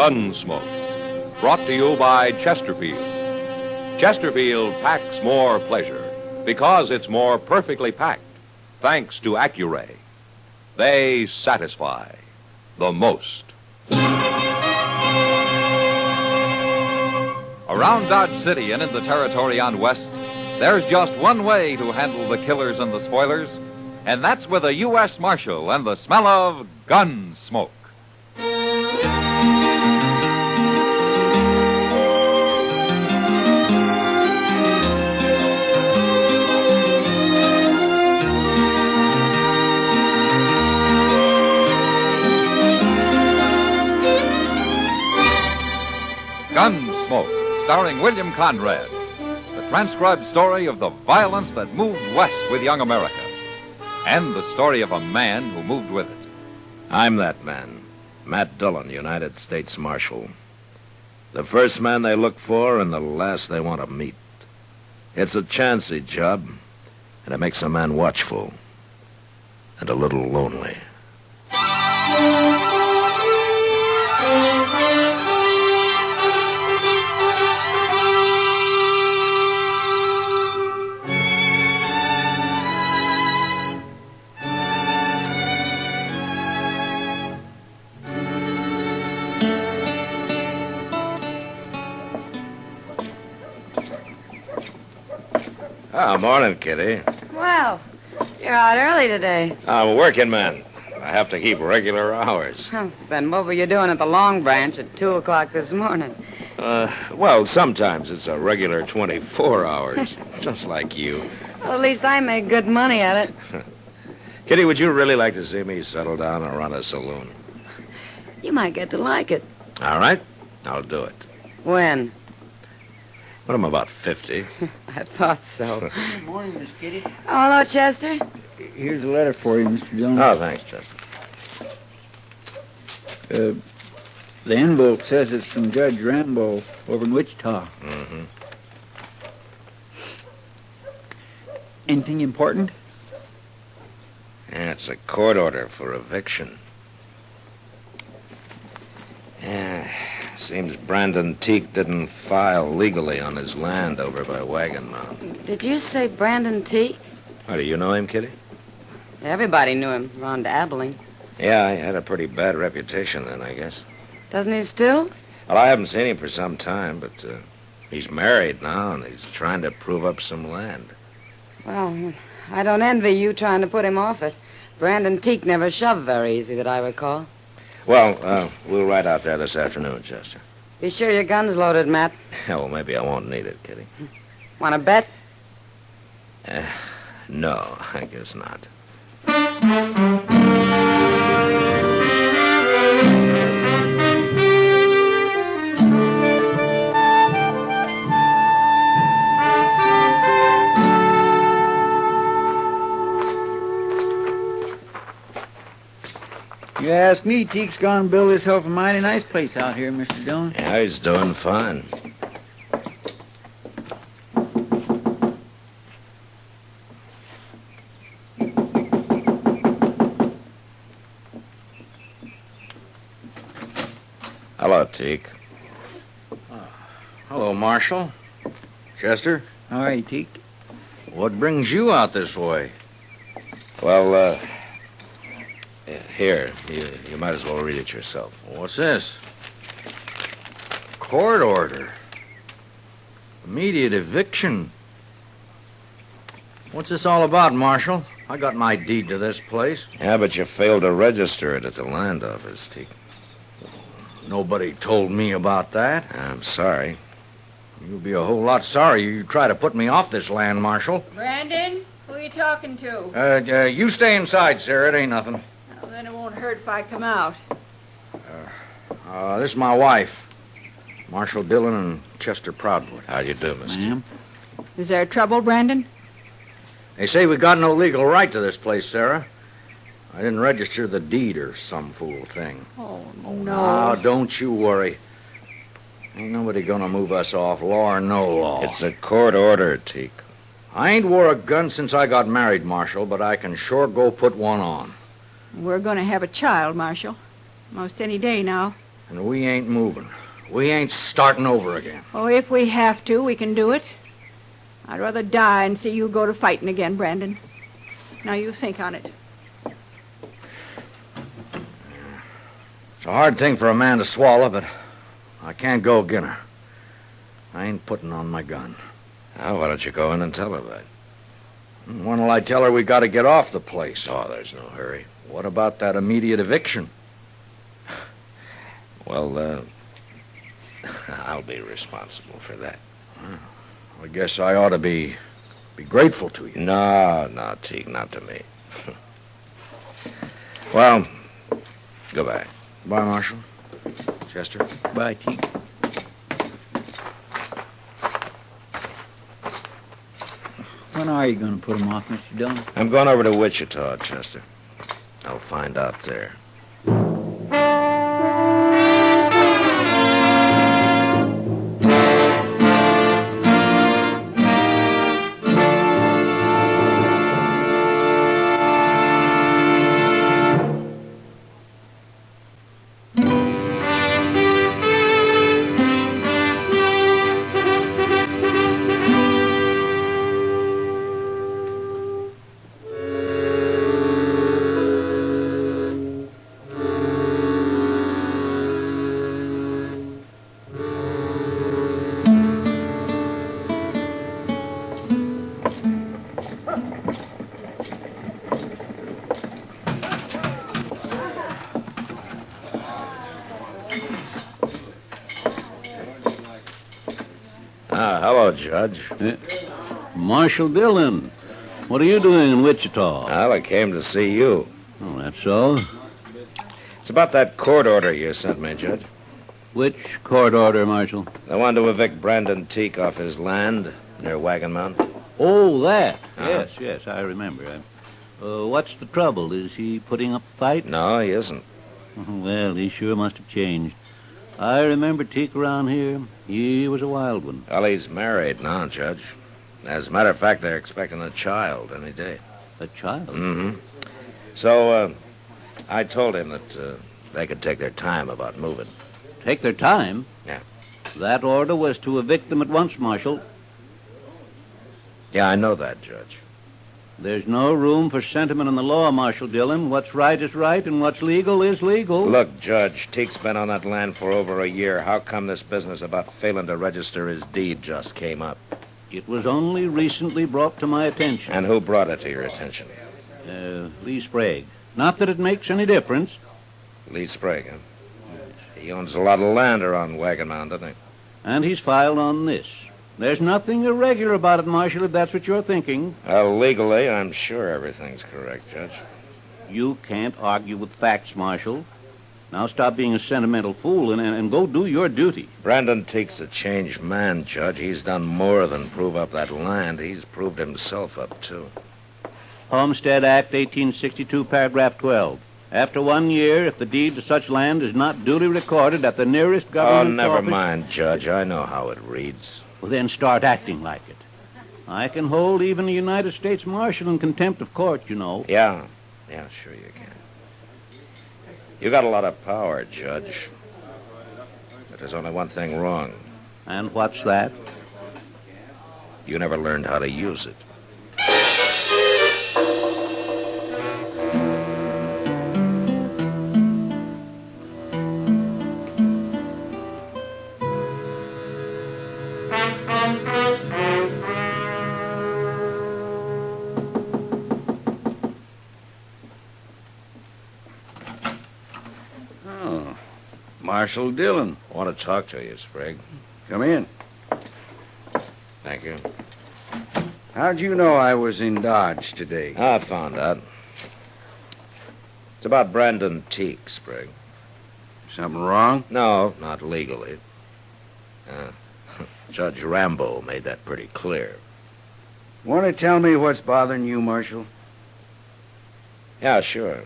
Gunsmoke, brought to you by Chesterfield. Chesterfield packs more pleasure because it's more perfectly packed, thanks to Accuray. They satisfy the most. Around Dodge City and in the territory on West, there's just one way to handle the killers and the spoilers, and that's with a U.S. Marshal and the smell of Gunsmoke. Gunsmoke, starring William Conrad. The transcribed story of the violence that moved west with young America. And the story of a man who moved with it. I'm that man, Matt Dillon, United States Marshal. The first man they look for and the last they want to meet. It's a chancy job, and it makes a man watchful and a little lonely. Oh, morning, Kitty. Well, you're out early today. I'm a working man. I have to keep regular hours. Then what were you doing at the Long Branch at 2 o'clock this morning? Well, sometimes it's a regular 24 hours, just like you. Well, at least I made good money at it. Kitty, would you really like to see me settle down and run a saloon? You might get to like it. All right, I'll do it. When? When I'm about 50. I thought so. Good morning, Miss Kitty. Oh, hello, Chester. Here's a letter for you, Mr. Jones. Oh, thanks, Chester. The envelope says it's from Judge Rambo over in Wichita. Mm-hmm. Anything important? Yeah, it's a court order for eviction. Yeah, seems Brandon Teague didn't file legally on his land over by Wagon Mountain. Did you say Brandon Teague? Oh, do you know him, Kitty? Everybody knew him around Abilene. Yeah, he had a pretty bad reputation then, I guess. Doesn't he still? Well, I haven't seen him for some time, but he's married now, and he's trying to prove up some land. Well, I don't envy you trying to put him off it. Brandon Teague never shoved very easy, that I recall. Well, we'll ride out there this afternoon, Chester. Be sure your gun's loaded, Matt. Yeah, well, maybe I won't need it, Kitty. Want to bet? No, I guess not. You ask me, Teague's gone and built himself a mighty nice place out here, Mr. Dillon. Yeah, he's doing fine. Hello, Teague. Hello, Marshal. Chester, All right, Teague. what brings you out this way? Well, here, you might as well read it yourself. What's this? Court order. Immediate eviction. What's this all about, Marshal? I got my deed to this place. Yeah, but you failed to register it at the land office, Teague. Nobody told me about that. I'm sorry. You'll be a whole lot sorry you try to put me off this land, Marshal. Brandon, who are you talking to? You stay inside, Sarah. It ain't nothing. Well, then it won't hurt if I come out. This is my wife, Marshal Dillon and Chester Proudfoot. How do you do, mister? Ma'am? Is there trouble, Brandon? They say we got no legal right to this place, Sarah. I didn't register the deed or some fool thing. Oh, Now, no. don't you worry. Ain't nobody gonna move us off, law or no law. It's a court order, Teague. I ain't wore a gun since I got married, Marshal, but I can sure go put one on. We're going to have a child, Marshal. Most any day now. And we ain't moving. We ain't starting over again. Oh, if we have to, we can do it. I'd rather die and see you go to fighting again, Brandon. Now you think on it. It's a hard thing for a man to swallow, but I can't go again her. I ain't putting on my gun. Now, why don't you go in and tell her that? When'll I tell her we got to get off the place? Oh, there's no hurry. What about that immediate eviction? Well, I'll be responsible for that. I guess I ought to be grateful to you. No, Teague, not to me. Well, goodbye. Bye, Marshal. Chester. Bye, Teague. When are you going to put him off, Mr. Dillon? I'm going over to Wichita, Chester. I'll find out there. Hello, Judge. Marshal Dillon, what are you doing in Wichita? Well, I came to see you. Oh, that's so. It's about that court order you sent me, Judge. Which court order, Marshal? The one to evict Brandon Teak off his land near Wagon Mountain. Oh, that. Yes, I remember. What's the trouble? Is he putting up a fight? No, he isn't. Well, he sure must have changed. I remember Teak around here. He was a wild one. Well, he's married now, Judge. As a matter of fact, they're expecting a child any day. A child? Mm-hmm. So, I told him that they could take their time about moving. Take their time? Yeah. That order was to evict them at once, Marshal. Yeah, I know that, Judge. There's no room for sentiment in the law, Marshal Dillon. What's right is right, and what's legal is legal. Look, Judge, Teak's been on that land for over a year. How come this business about failing to register his deed just came up? It was only recently brought to my attention. And who brought it to your attention? Lee Sprague. Not that it makes any difference. Lee Sprague, huh? He owns a lot of land around Wagon Mountain, doesn't he? And he's filed on this. There's nothing irregular about it, Marshal, if that's what you're thinking. Well, legally, I'm sure everything's correct, Judge. You can't argue with facts, Marshal. Now stop being a sentimental fool and go do your duty. Brandon Teak's a changed man, Judge. He's done more than prove up that land. He's proved himself up, too. Homestead Act, 1862, paragraph 12. After 1 year, if the deed to such land is not duly recorded at the nearest government office... Oh, never office... mind, Judge. I know how it reads. Well, then start acting like it. I can hold even a United States Marshal in contempt of court, you know. Yeah, sure you can. You got a lot of power, Judge. But there's only one thing wrong. And what's that? You never learned how to use it. Marshal Dillon. I want to talk to you, Sprague. Come in. Thank you. How'd you know I was in Dodge today? I found out. It's about Brandon Teak, Sprague. Something wrong? No, not legally. Judge Rambo made that pretty clear. Want to tell me what's bothering you, Marshal? Yeah, sure.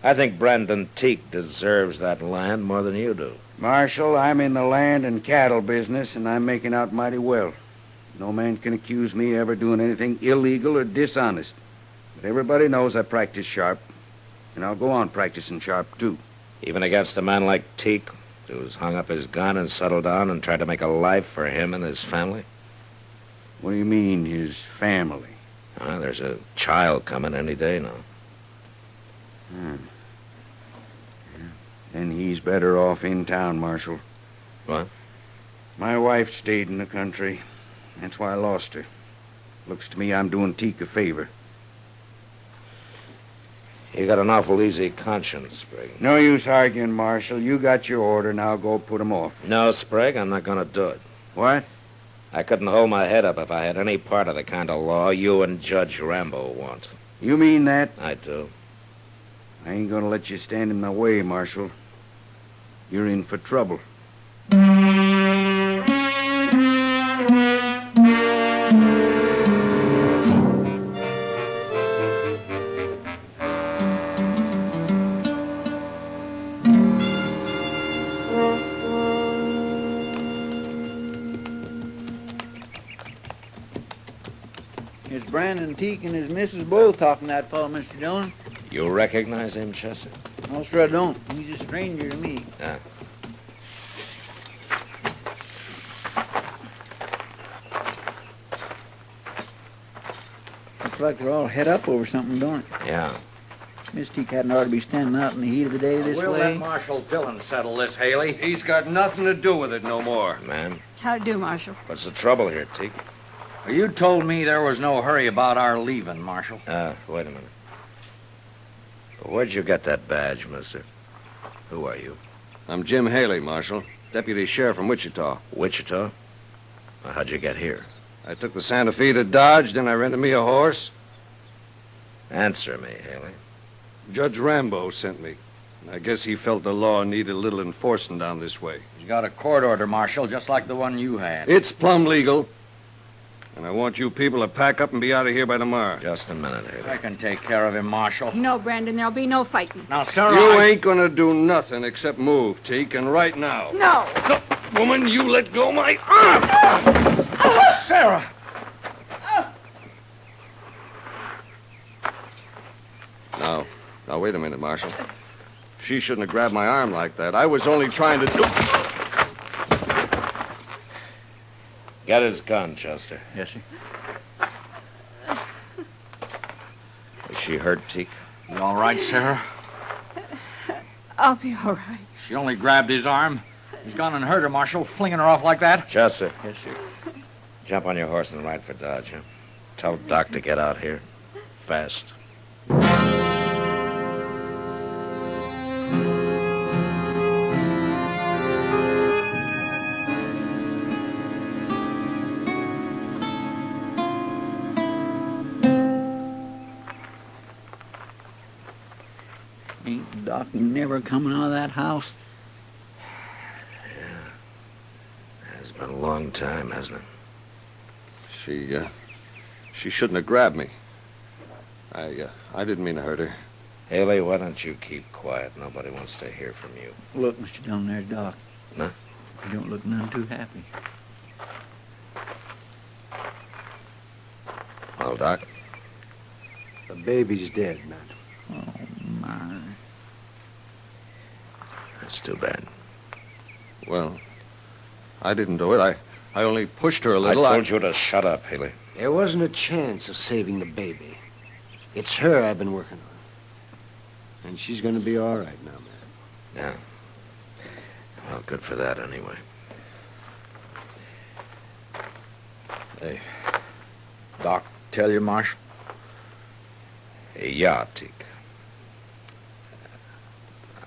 I think Brandon Teak deserves that land more than you do. Marshal, I'm in the land and cattle business, and I'm making out mighty well. No man can accuse me of ever doing anything illegal or dishonest. But everybody knows I practice sharp, and I'll go on practicing sharp, too. Even against a man like Teak, who's hung up his gun and settled down and tried to make a life for him and his family? What do you mean, his family? There's a child coming any day now. Then he's better off in town, Marshal. What? My wife stayed in the country. That's why I lost her. Looks to me I'm doing Teak a favor. You got an awful easy conscience, Sprague. No use arguing, Marshal. You got your order. Now go put him off. No, Sprague, I'm not going to do it. What? I couldn't hold my head up if I had any part of the kind of law you and Judge Rambo want. You mean that? I do. I ain't gonna let you stand in my way, Marshal. You're in for trouble. It's Brandon Teak and his missus both talking that fellow, Mr. Dillon. You recognize him, Chester? No, sir, I don't. He's a stranger to me. Yeah. Looks like they're all head up over something, don't it? Yeah. Miss Teak hadn't ought to be standing out in the heat of the day this We'll way. let Marshal Dillon settle this, Haley. He's got nothing to do with it no more. Man, How to do, Marshal? what's the trouble here, Teak? You told me there was no hurry about our leaving, Marshal. Wait a minute. Where'd you get that badge, mister? Who are you? I'm Jim Haley, Marshal. Deputy Sheriff from Wichita. Wichita? Well, how'd you get here? I took the Santa Fe to Dodge, then I rented me a horse. Answer me, Haley. Judge Rambo sent me. I guess he felt the law needed a little enforcing down this way. He's got a court order, Marshal, just like the one you had. It's plumb legal. And I want you people to pack up and be out of here by tomorrow. Just a minute, Haley. I can take care of him, Marshal. No, Brandon, there'll be no fighting. Now, sir, You I... ain't gonna do nothing except move, Teak, and right now. No! Woman, you let go my arm! Sarah! Now, wait a minute, Marshal. She shouldn't have grabbed my arm like that. I was only trying to do... Get his gun, Chester. Yes, sir. Is she hurt, Teak? You all right, Sarah? I'll be all right. She only grabbed his arm. He's gone and hurt her, Marshal, flinging her off like that. Chester, Yes, sir. jump on your horse and ride for Dodge, huh? Tell Doc to get out here. Fast. Ain't Doc never coming out of that house? It's been a long time, hasn't it? She shouldn't have grabbed me. I didn't mean to hurt her. Haley, why don't you keep quiet? Nobody wants to hear from you. Look, Mr. Dillon, there's Doc. Huh? You don't look none too happy. Well, Doc? The baby's dead, Matt. Oh, my. That's too bad. Well, I didn't do it. I only pushed her a little. I told you to shut up, Haley. There wasn't a chance of saving the baby. It's her I've been working on. And she's going to be all right now, man. Yeah. Well, good for that, anyway. Hey, Doc, tell you, Marshal? Yeah, Teak.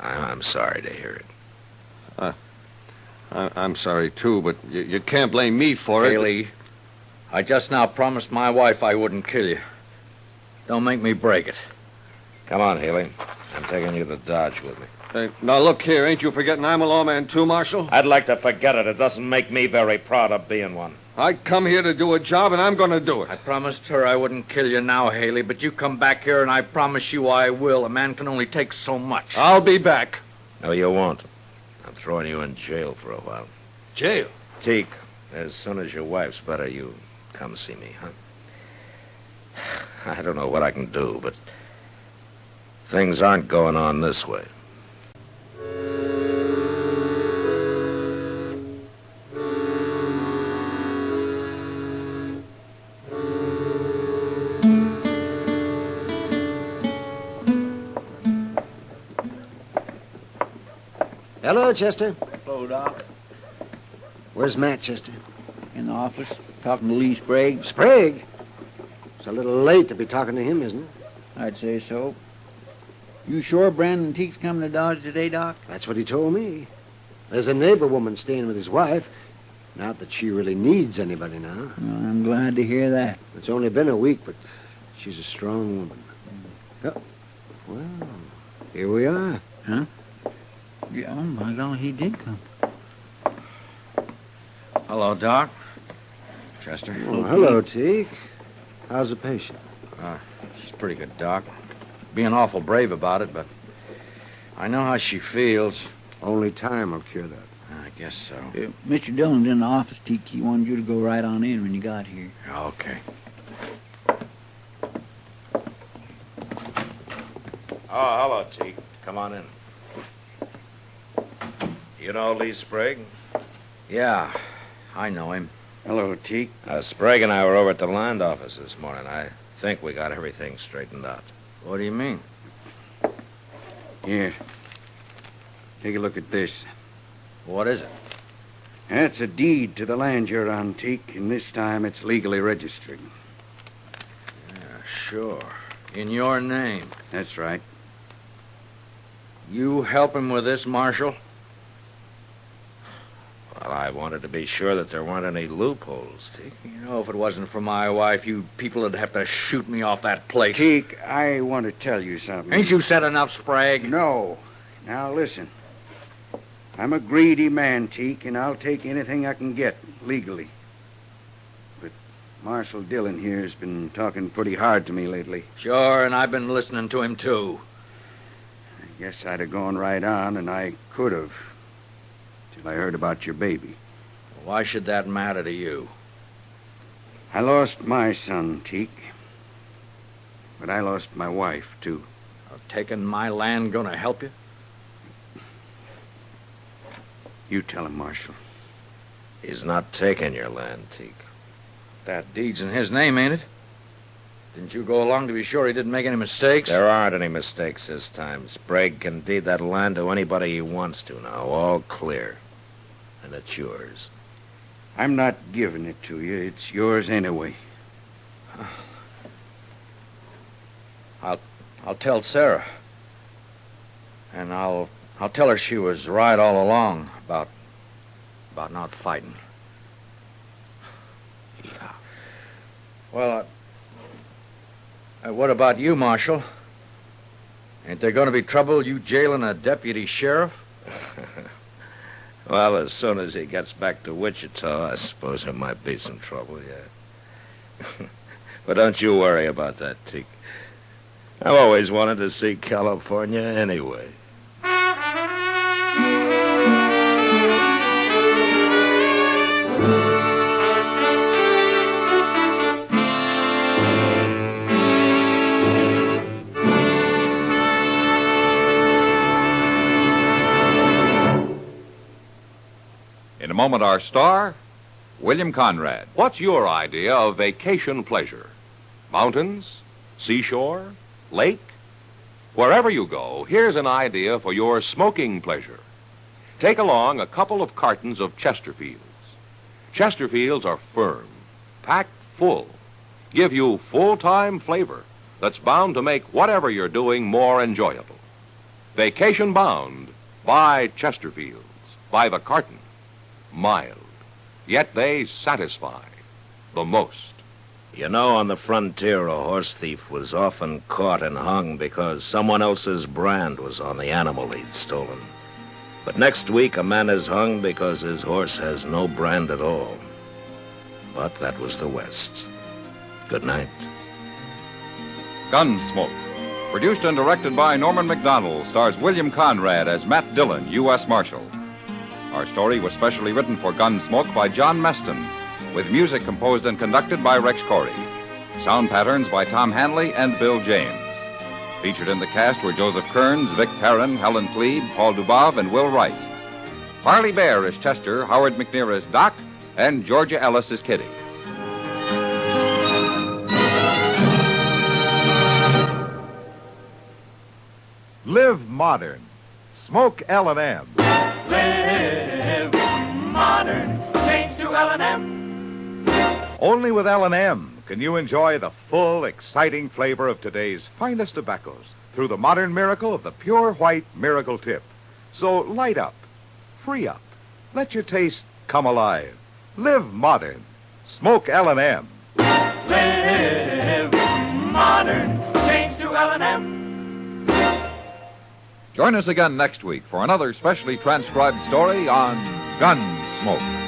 I'm sorry to hear it. I'm sorry, too, but you can't blame me for it. Haley, I just now promised my wife I wouldn't kill you. Don't make me break it. Come on, Haley. I'm taking you to Dodge with me. Hey, now, look here. Ain't you forgetting I'm a lawman, too, Marshal? I'd like to forget it. It doesn't make me very proud of being one. I come here to do a job, and I'm going to do it. I promised her I wouldn't kill you now, Haley, but you come back here and I promise you I will. A man can only take so much. I'll be back. No, you won't. I'm throwing you in jail for a while. Jail? Teak, as soon as your wife's better, you come see me, huh? I don't know what I can do, but things aren't going on this way. Hello, Chester. Hello, Doc. Where's Matt, Chester? In the office, talking to Lee Sprague. Sprague? It's a little late to be talking to him, isn't it? I'd say so. You sure Brandon Teague's coming to Dodge today, Doc? That's what he told me. There's a neighbor woman staying with his wife. Not that she really needs anybody now. Well, I'm glad to hear that. It's only been a week, but she's a strong woman. Oh, well, here we are. Huh? Yeah, oh, my God, he did come. Hello, Doc. Chester. Oh, hello, Teague. How's the patient? She's pretty good, Doc. Being awful brave about it, but I know how she feels. Only time will cure that. I guess so. Mr. Dillon's in the office, Teak. He wanted you to go right on in when you got here. Okay. Oh, hello, Teague. Come on in. You know Lee Sprague? Yeah, I know him. Hello, Teak. Sprague and I were over at the land office this morning. I think we got everything straightened out. What do you mean? Here. Take a look at this. What is it? That's a deed to the land you're on, Teak, and this time it's legally registered. Yeah, sure. In your name. That's right. You help him with this, Marshal? Well, I wanted to be sure that there weren't any loopholes, Teak. You know, if it wasn't for my wife, you people would have to shoot me off that place. Teak, I want to tell you something. Ain't you said enough, Sprague? No. Now, listen. I'm a greedy man, Teak, and I'll take anything I can get, legally. But Marshal Dillon here has been talking pretty hard to me lately. Sure, and I've been listening to him, too. I guess I'd have gone right on, and I could have, till I heard about your baby. Why should that matter to you? I lost my son, Teak. But I lost my wife, too. Taking my land gonna help you? You tell him, Marshal. He's not taking your land, Teak. That deed's in his name, ain't it? Didn't you go along to be sure he didn't make any mistakes? There aren't any mistakes this time. Sprague can deed that land to anybody he wants to now. All clear. And it's yours. I'm not giving it to you. It's yours anyway. I'll tell Sarah. And I'll tell her she was right all along about not fighting. Yeah. Well, what about you, Marshal? Ain't there going to be trouble you jailing a deputy sheriff? Well, as soon as he gets back to Wichita, I suppose there might be some trouble, yeah. But don't you worry about that, Teak. I've always wanted to see California anyway. In a moment, our star, William Conrad. What's your idea of vacation pleasure? Mountains? Seashore? Lake? Wherever you go, here's an idea for your smoking pleasure. Take along a couple of cartons of Chesterfields. Chesterfields are firm, packed full, give you full-time flavor that's bound to make whatever you're doing more enjoyable. Vacation bound, buy Chesterfields by the carton. Mild, yet they satisfy the most. You know, on the frontier, a horse thief was often caught and hung because someone else's brand was on the animal he'd stolen. But next week, a man is hung because his horse has no brand at all. But that was the West. Good night. Gunsmoke. Produced and directed by Norman MacDonald, stars William Conrad as Matt Dillon, U.S. Marshal. Our story was specially written for Gunsmoke by John Meston, with music composed and conducted by Rex Corey. Sound patterns by Tom Hanley and Bill James. Featured in the cast were Joseph Kearns, Vic Perrin, Helen Plebe, Paul Dubov, and Will Wright. Parley Bear is Chester, Howard McNear is Doc, and Georgia Ellis is Kitty. Live modern. Smoke L&M. Live modern. Change to L&M. Only with L&M can you enjoy the full, exciting flavor of today's finest tobaccos through the modern miracle of the pure white Miracle Tip. So light up, free up, let your taste come alive. Live modern. Smoke L&M. Live modern. Change to L&M. Join us again next week for another specially transcribed story on Gunsmoke.